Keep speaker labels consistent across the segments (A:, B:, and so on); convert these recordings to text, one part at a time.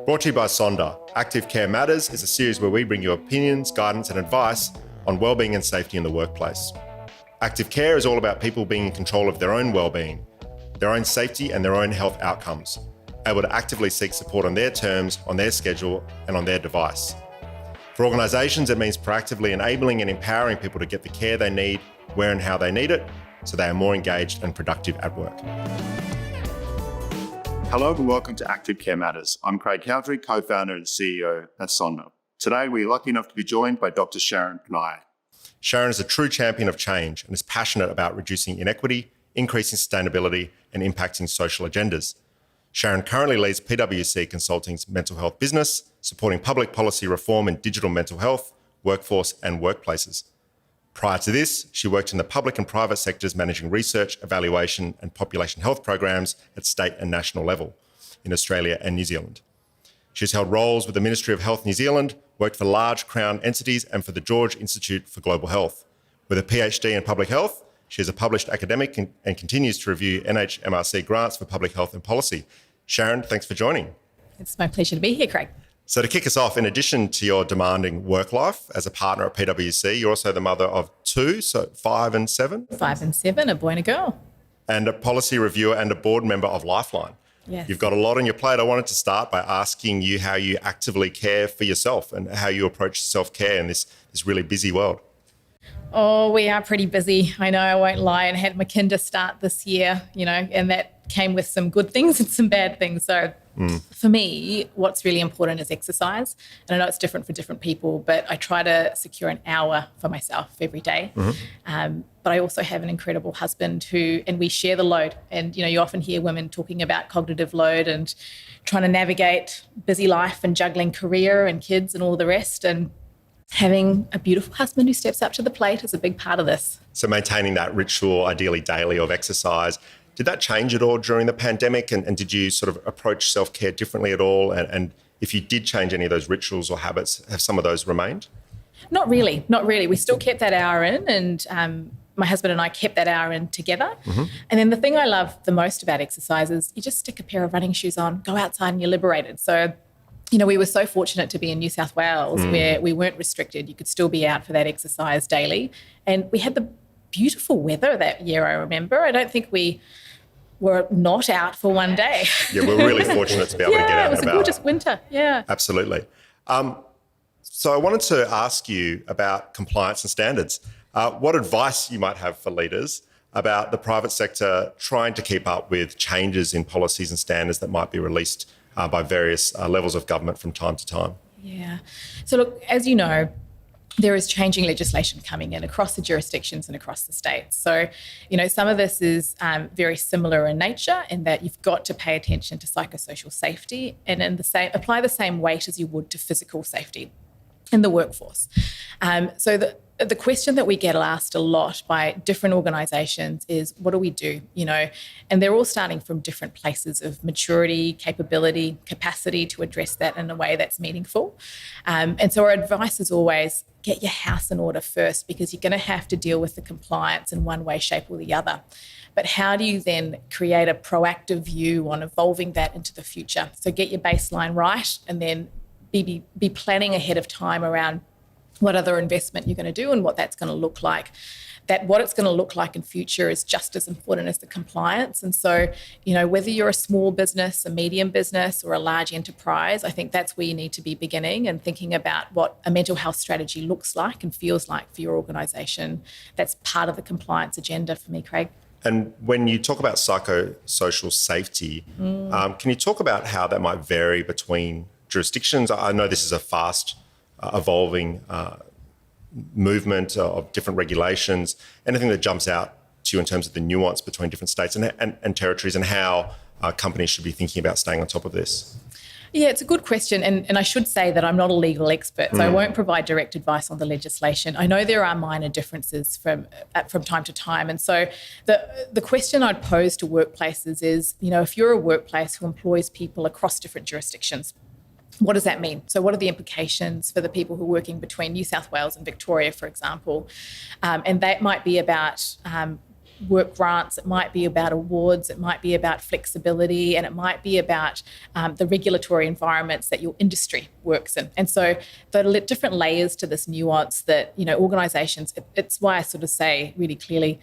A: Brought to you by Sonda, Active Care Matters is a series where we bring you opinions, guidance and advice on wellbeing and safety in the workplace. Active care is all about people being in control of their own wellbeing, their own safety and their own health outcomes, able to actively seek support on their terms, on their schedule and on their device. For organisations, it means proactively enabling and empowering people to get the care they need, where and how they need it, so they are more engaged and productive at work.
B: Hello and welcome to Active Care Matters. I'm Craig Cowdrey, co-founder and CEO at Sonda. Today, we're lucky enough to be joined by Dr. Sharon Ponniah.
A: Sharon is a true champion of change and is passionate about reducing inequity, increasing sustainability and impacting social agendas. Sharon currently leads PwC Consulting's mental health business, supporting public policy reform in digital mental health, workforce and workplaces. Prior to this, she worked in the public and private sectors managing research, evaluation and population health programs at state and national level in Australia and New Zealand. She's held roles with the Ministry of Health New Zealand, worked for large Crown entities and for the George Institute for Global Health. With a PhD in public health, she is a published academic and continues to review NHMRC grants for public health and policy. Sharon, thanks for joining.
C: It's my pleasure to be here, Craig.
A: So to kick us off, in addition to your demanding work life as a partner at PwC, you're also the mother of two, so 5 and 7?
C: 5 and 7, a boy and a girl.
A: And a policy reviewer and a board member of Lifeline.
C: Yes.
A: You've got a lot on your plate. I wanted to start by asking you how you actively care for yourself and how you approach self-care in this really busy world.
C: Oh, we are pretty busy. I know, I won't lie, and had my kinder start this year, and that came with some good things and some bad things. So for me, what's really important is exercise. And I know it's different for different people, but I try to secure an hour for myself every day. But I also have an incredible husband and we share the load. And, you often hear women talking about cognitive load and trying to navigate busy life and juggling career and kids and all the rest. And having a beautiful husband who steps up to the plate is a big part of this.
A: So maintaining that ritual, ideally daily, of exercise, did that change at all during the pandemic? And did you sort of approach self-care differently at all? And if you did change any of those rituals or habits, have some of those remained?
C: Not really. We still kept that hour in, and my husband and I kept that hour in together. And then the thing I love the most about exercise is you just stick a pair of running shoes on, go outside and you're liberated. So we were so fortunate to be in New South Wales where we weren't restricted. You could still be out for that exercise daily. And we had the beautiful weather that year, I remember. I don't think we were not out for one day.
A: Yeah, we're really fortunate to be able to get out and about.
C: It was a gorgeous winter, yeah.
A: Absolutely. So I wanted to ask you about compliance and standards. What advice you might have for leaders about the private sector trying to keep up with changes in policies and standards that might be released by various levels of government from time to time?
C: Yeah. So look, as you know, there is changing legislation coming in across the jurisdictions and across the states. So, some of this is very similar in nature in that you've got to pay attention to psychosocial safety and apply the same weight as you would to physical safety in the workforce. So the question that we get asked a lot by different organisations is, what do we do? And they're all starting from different places of maturity, capability, capacity to address that in a way that's meaningful. And so our advice is always get your house in order first, because you're going to have to deal with the compliance in one way, shape or the other. But how do you then create a proactive view on evolving that into the future? So get your baseline right and then be planning ahead of time around what other investment you're going to do and what that's going to look like. That what it's going to look like in future is just as important as the compliance. And so, whether you're a small business, a medium business or a large enterprise, I think that's where you need to be beginning and thinking about what a mental health strategy looks like and feels like for your organisation. That's part of the compliance agenda for me, Craig.
A: And when you talk about psychosocial safety, can you talk about how that might vary between jurisdictions? I know this is a fast evolving movement of different regulations. Anything that jumps out to you in terms of the nuance between different states and territories and how companies should be thinking about staying on top of this?
C: Yeah, it's a good question. And I should say that I'm not a legal expert, so I won't provide direct advice on the legislation. I know there are minor differences from time to time. And so the question I'd pose to workplaces is, if you're a workplace who employs people across different jurisdictions, what does that mean? So what are the implications for the people who are working between New South Wales and Victoria, for example? And that might be about work grants, it might be about awards, it might be about flexibility, and it might be about the regulatory environments that your industry works in. And so there are different layers to this nuance that, organisations, it's why I sort of say really clearly,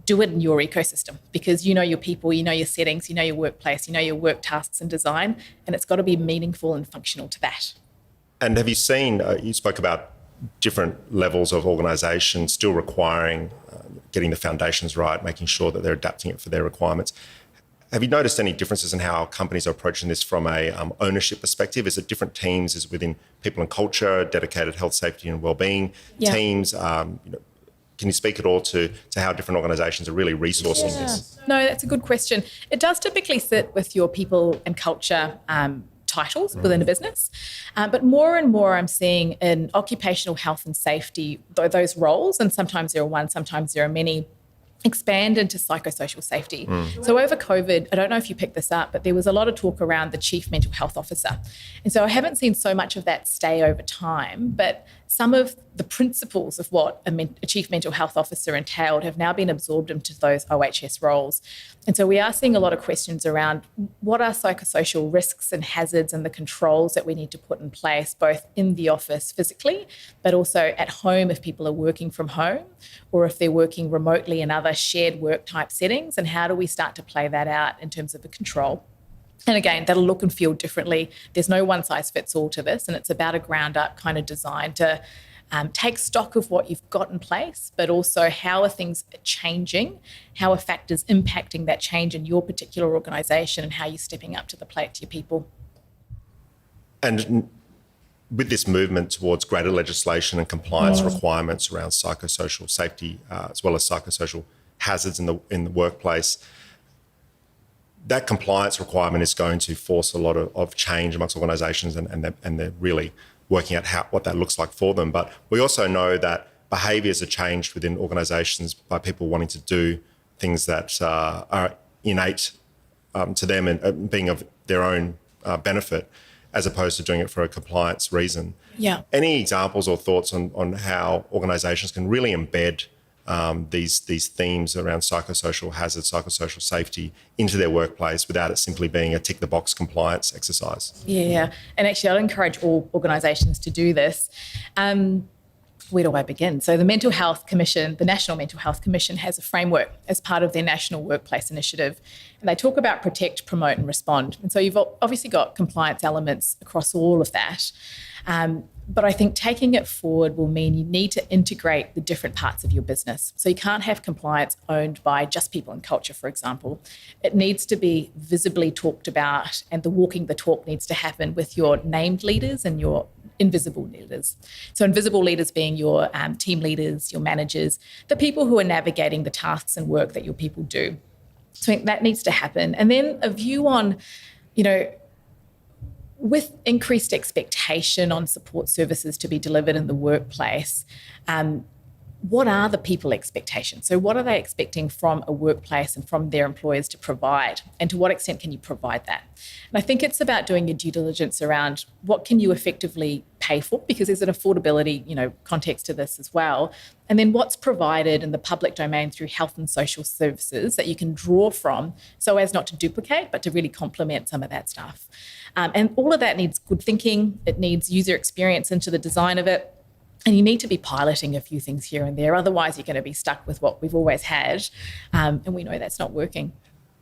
C: do it in your ecosystem, because you know your people, you know your settings, you know your workplace, you know your work tasks and design, and it's got to be meaningful and functional to that.
A: And have you seen, you spoke about different levels of organisation still requiring getting the foundations right, making sure that they're adapting it for their requirements. Have you noticed any differences in how companies are approaching this from a ownership perspective? Is it different teams? Is it within people and culture, dedicated health, safety and wellbeing teams? Can you speak at all to how different organisations are really resourcing this?
C: No, that's a good question. It does typically sit with your people and culture titles within a business. But more and more I'm seeing in occupational health and safety, those roles, and sometimes there are one, sometimes there are many, expand into psychosocial safety. So over COVID, I don't know if you picked this up, but there was a lot of talk around the chief mental health officer. And so I haven't seen so much of that stay over time, but some of the principles of what a chief mental health officer entailed have now been absorbed into those OHS roles. And so we are seeing a lot of questions around what are psychosocial risks and hazards and the controls that we need to put in place, both in the office physically, but also at home if people are working from home or if they're working remotely in other shared work type settings, and how do we start to play that out in terms of the control? And again, that'll look and feel differently. There's no one size fits all to this, and it's about a ground up kind of design to take stock of what you've got in place, but also how are things changing, how are factors impacting that change in your particular organisation, and how you're stepping up to the plate to your people.
A: And with this movement towards greater legislation and compliance requirements around psychosocial safety, as well as psychosocial hazards in the workplace, that compliance requirement is going to force a lot of change amongst organisations, and they're really working out what that looks like for them. But we also know that behaviours are changed within organisations by people wanting to do things that are innate to them and being of their own benefit, as opposed to doing it for a compliance reason.
C: Yeah.
A: Any examples or thoughts on how organisations can really embed these themes around psychosocial hazards, psychosocial safety into their workplace without it simply being a tick-the-box compliance exercise?
C: Yeah, and actually I'd encourage all organisations to do this. Where do I begin? So the Mental Health Commission, the National Mental Health Commission, has a framework as part of their National Workplace Initiative, and they talk about protect, promote and respond. And so you've obviously got compliance elements across all of that. But I think taking it forward will mean you need to integrate the different parts of your business. So you can't have compliance owned by just people and culture, for example. It needs to be visibly talked about, and the walking the talk needs to happen with your named leaders and your invisible leaders. So invisible leaders being your team leaders, your managers, the people who are navigating the tasks and work that your people do. So I think that needs to happen. And then a view on, with increased expectation on support services to be delivered in the workplace, what are the people expectations? So what are they expecting from a workplace and from their employers to provide? And to what extent can you provide that? And I think it's about doing your due diligence around what can you effectively pay for, because there's an affordability, context to this as well. And then what's provided in the public domain through health and social services that you can draw from, so as not to duplicate, but to really complement some of that stuff. And all of that needs good thinking. It needs user experience into the design of it. And you need to be piloting a few things here and there. Otherwise, you're going to be stuck with what we've always had. And we know that's not working.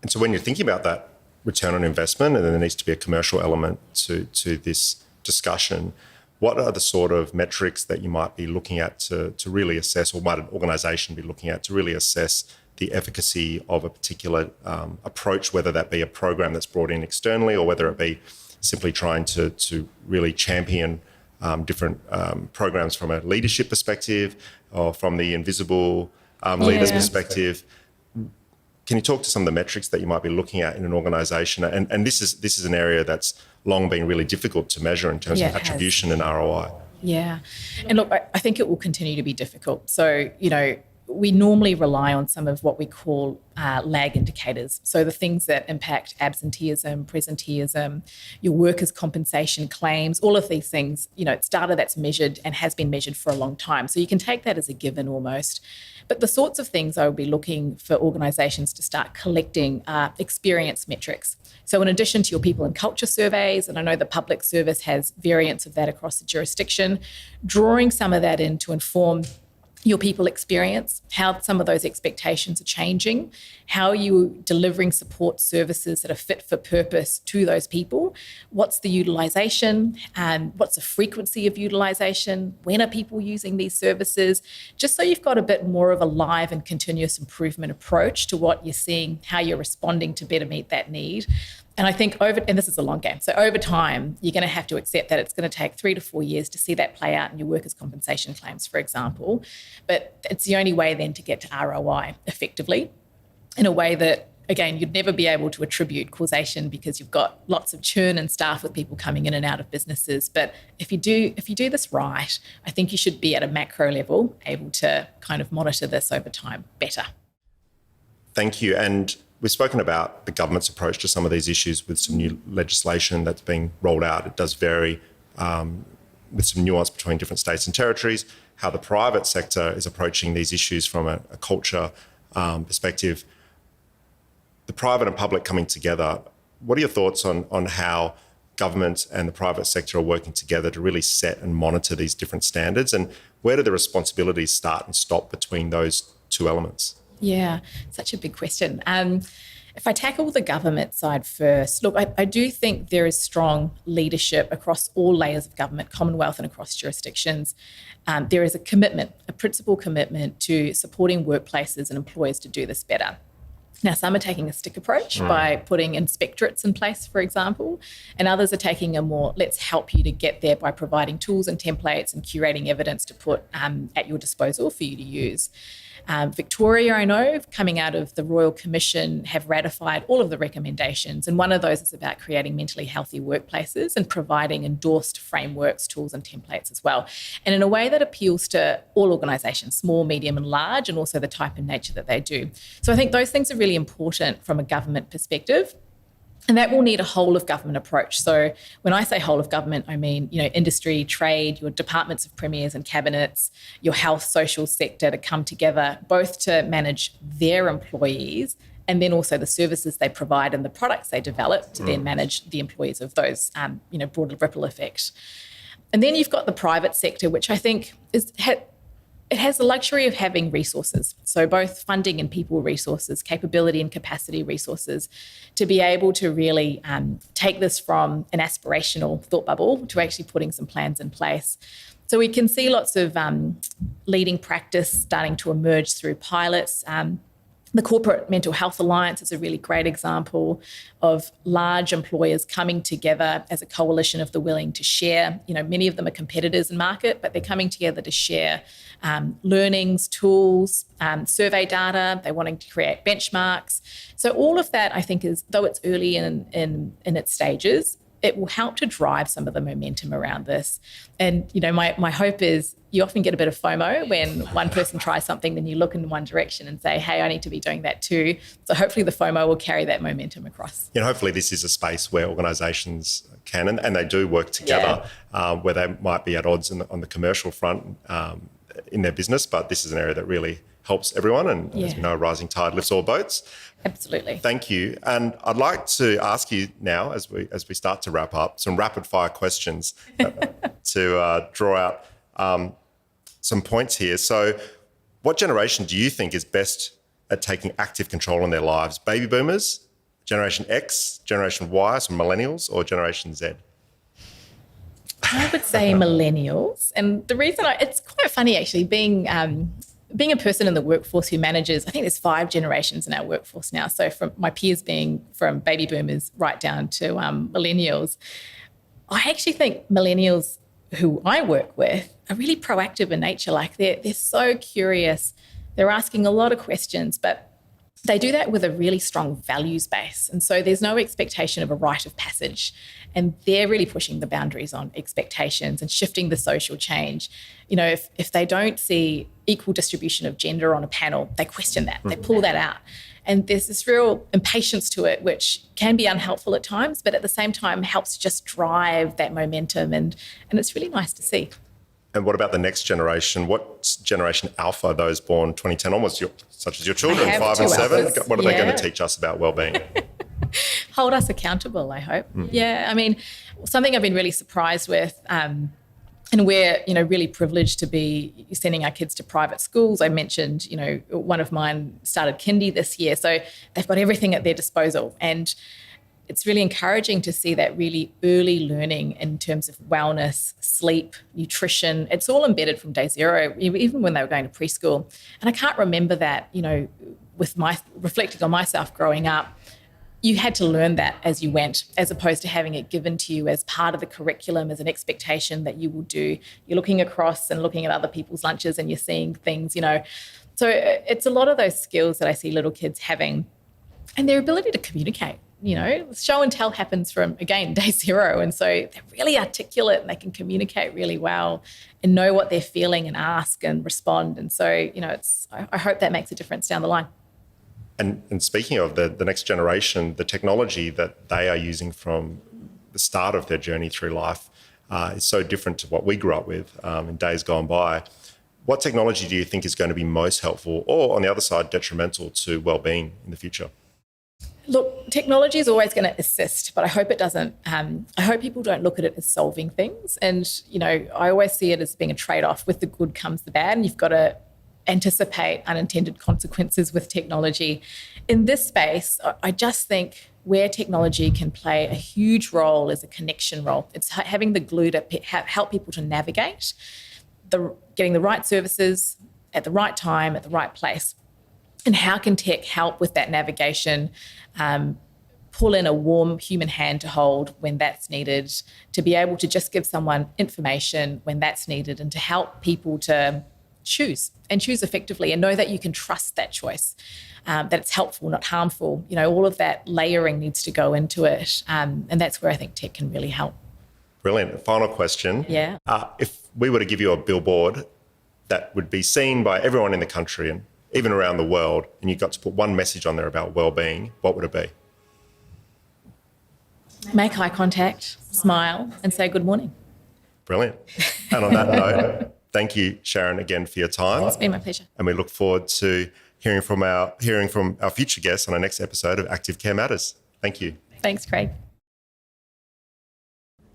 A: And so when you're thinking about that return on investment, and then there needs to be a commercial element to this discussion, what are the sort of metrics that you might be looking at to really assess, or might an organisation be looking at to really assess the efficacy of a particular approach, whether that be a program that's brought in externally or whether it be simply trying to really champion different programs from a leadership perspective or from the invisible leaders perspective? Can you talk to some of the metrics that you might be looking at in an organisation? And this is an area that's long been really difficult to measure in terms of attribution and ROI.
C: Yeah. And look, I think it will continue to be difficult. So, we normally rely on some of what we call lag indicators. So the things that impact absenteeism, presenteeism, your workers' compensation claims, all of these things, it's data that's measured and has been measured for a long time. So you can take that as a given almost. But the sorts of things I would be looking for organisations to start collecting are experience metrics. So in addition to your people and culture surveys, and I know the public service has variants of that across the jurisdiction, drawing some of that in to inform your people experience, how some of those expectations are changing, how you're delivering support services that are fit for purpose to those people, what's the utilisation, and what's the frequency of utilisation, when are people using these services, just so you've got a bit more of a live and continuous improvement approach to what you're seeing, how you're responding to better meet that need. And I think and this is a long game, so over time, you're going to have to accept that it's going to take 3 to 4 years to see that play out in your workers' compensation claims, for example. But it's the only way then to get to ROI effectively in a way that, again, you'd never be able to attribute causation because you've got lots of churn and staff with people coming in and out of businesses. But if you do this right, I think you should be at a macro level able to kind of monitor this over time better.
A: Thank you. And we've spoken about the government's approach to some of these issues with some new legislation that's being rolled out. It does vary with some nuance between different states and territories. How the private sector is approaching these issues from a culture perspective. The private and public coming together, what are your thoughts on how government and the private sector are working together to really set and monitor these different standards? And where do the responsibilities start and stop between those two elements?
C: Yeah, such a big question. If I tackle the government side first, look, I do think there is strong leadership across all layers of government, Commonwealth and across jurisdictions. There is a principal commitment to supporting workplaces and employers to do this better. Now, some are taking a stick approach by putting inspectorates in place, for example, and others are taking a more let's help you to get there by providing tools and templates and curating evidence to put at your disposal for you to use. Victoria, I know, coming out of the Royal Commission, have ratified all of the recommendations. And one of those is about creating mentally healthy workplaces and providing endorsed frameworks, tools and templates as well. And in a way that appeals to all organisations, small, medium and large, and also the type and nature that they do. So I think those things are really important from a government perspective. And that will need a whole of government approach. So when I say whole of government, I mean, industry, trade, your departments of premiers and cabinets, your health, social sector to come together, both to manage their employees and then also the services they provide and the products they develop to then manage the employees of those, broader ripple effect. And then you've got the private sector, which I think it has the luxury of having resources, so both funding and people resources, capability and capacity resources, to be able to really take this from an aspirational thought bubble to actually putting some plans in place. So we can see lots of leading practice starting to emerge through pilots. The Corporate Mental Health Alliance is a really great example of large employers coming together as a coalition of the willing to share. Many of them are competitors in market, but they're coming together to share learnings, tools, survey data. They're wanting to create benchmarks. So all of that, I think, is, though it's early in its stages, it will help to drive some of the momentum around this. And, my hope is you often get a bit of FOMO when one person tries something, then you look in one direction and say, hey, I need to be doing that too. So hopefully the FOMO will carry that momentum across.
A: Hopefully this is a space where organisations can, and they do work together, where they might be at odds on the commercial front in their business, but this is an area that really helps everyone. And as we know, a rising tide lifts all boats.
C: Absolutely.
A: Thank you. And I'd like to ask you now, as we start to wrap up, some rapid fire questions to draw out some points here. So what generation do you think is best at taking active control in their lives? Baby boomers, Generation X, Generation Y, so millennials, or Generation Z?
C: I would say millennials. And the reason it's quite funny actually, being a person in the workforce who manages, I think there's 5 generations in our workforce now. So from my peers being from baby boomers right down to millennials, I actually think millennials who I work with are really proactive in nature. Like they're so curious. They're asking a lot of questions, but they do that with a really strong values base. And so there's no expectation of a rite of passage. And they're really pushing the boundaries on expectations and shifting the social change. You know, if they don't see equal distribution of gender on a panel, they question that, they pull that out. And there's this real impatience to it, which can be unhelpful at times, but at the same time helps just drive that momentum. And it's really nice to see.
A: And what about the next generation? What generation alpha are those born 2010 onwards, such as your children, 5 and 7?
C: Alphas.
A: What are they going to teach us about wellbeing?
C: Hold us accountable, I hope. Yeah, I mean, something I've been really surprised with, and we're, really privileged to be sending our kids to private schools. I mentioned, one of mine started kindy this year, so they've got everything at their disposal. And it's really encouraging to see that really early learning in terms of wellness, sleep, nutrition. It's all embedded from day zero, even when they were going to preschool. And I can't remember that, with reflecting on myself growing up, you had to learn that as you went, as opposed to having it given to you as part of the curriculum, as an expectation that you will do. You're looking across and looking at other people's lunches and you're seeing things, So it's a lot of those skills that I see little kids having, and their ability to communicate. Show and tell happens from, again, day zero. And so they're really articulate and they can communicate really well and know what they're feeling and ask and respond. And so, I hope that makes a difference down the line.
A: And speaking of the next generation, the technology that they are using from the start of their journey through life is so different to what we grew up with in days gone by. What technology do you think is going to be most helpful or, on the other side, detrimental to wellbeing in the future?
C: Look, technology is always going to assist, but I hope it doesn't. I hope people don't look at it as solving things. And, I always see it as being a trade-off. With the good comes the bad, and you've got to anticipate unintended consequences with technology. In this space, I just think where technology can play a huge role is a connection role. It's having the glue to help people to navigate, getting the right services at the right time, at the right place. And how can tech help with that navigation, pull in a warm human hand to hold when that's needed, to be able to just give someone information when that's needed, and to help people to choose effectively and know that you can trust that choice, that it's helpful, not harmful. All of that layering needs to go into it. And that's where I think tech can really help.
A: Brilliant. Final question.
C: Yeah.
A: If we were to give you a billboard that would be seen by everyone in the country and even around the world, and you got to put one message on there about wellbeing, what would it be?
C: Make eye contact, smile, and say good morning.
A: Brilliant. And on that note, thank you, Sharon, again for your time.
C: It's been my pleasure.
A: And we look forward to hearing from our future guests on our next episode of Active Care Matters. Thank you.
C: Thanks, Craig.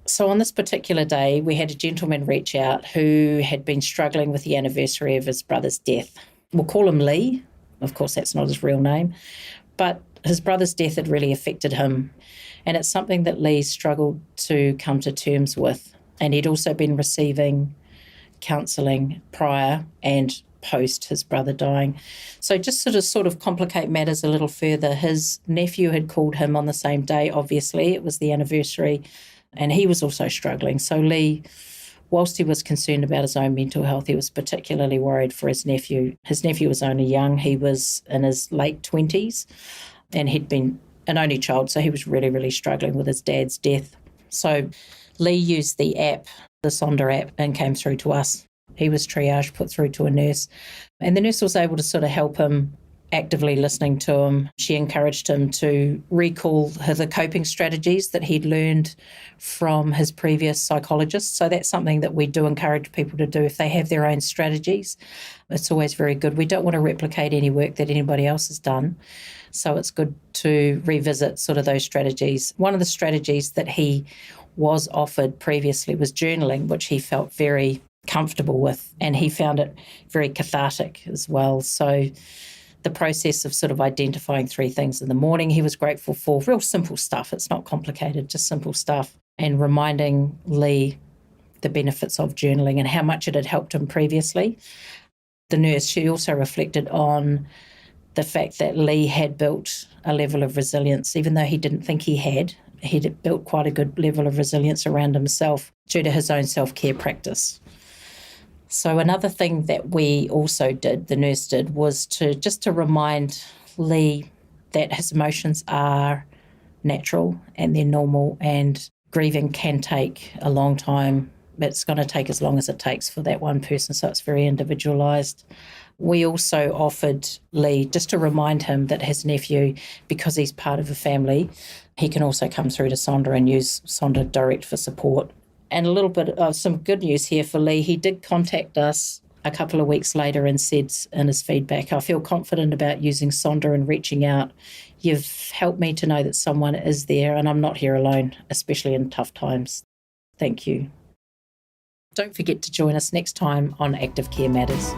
D: So on this particular day, we had a gentleman reach out who had been struggling with the anniversary of his brother's death. We'll call him Lee. Of course, that's not his real name. But his brother's death had really affected him. And it's something that Lee struggled to come to terms with. And he'd also been receiving counselling prior and post his brother dying. So just to sort of complicate matters a little further, his nephew had called him on the same day, obviously. It was the anniversary. And he was also struggling. So Lee, whilst he was concerned about his own mental health, he was particularly worried for his nephew. His nephew was only young. He was in his late 20s and he'd been an only child, so he was really, really struggling with his dad's death. So Lee used the app, the Sonder app, and came through to us. He was triaged, put through to a nurse, and the nurse was able to sort of help him, actively listening to him. She encouraged him to recall the coping strategies that he'd learned from his previous psychologist. So that's something that we do encourage people to do if they have their own strategies. It's always very good. We don't want to replicate any work that anybody else has done. So it's good to revisit sort of those strategies. One of the strategies that he was offered previously was journaling, which he felt very comfortable with, and he found it very cathartic as well. So the process of sort of identifying 3 things in the morning he was grateful for, real simple stuff. It's not complicated, just simple stuff. And reminding Lee the benefits of journaling and how much it had helped him previously. The nurse, she also reflected on the fact that Lee had built a level of resilience, even though he didn't think he had. He'd built quite a good level of resilience around himself due to his own self-care practice. So another thing that we also did, the nurse did, was to remind Lee that his emotions are natural and they're normal, and grieving can take a long time. It's going to take as long as it takes for that one person, so it's very individualised. We also offered Lee, just to remind him that his nephew, because he's part of a family, he can also come through to Sonda and use Sonda Direct for support. And a little bit of some good news here for Lee. He did contact us a couple of weeks later and said in his feedback, "I feel confident about using Sonda and reaching out. You've helped me to know that someone is there and I'm not here alone, especially in tough times. Thank you." Don't forget to join us next time on Active Care Matters.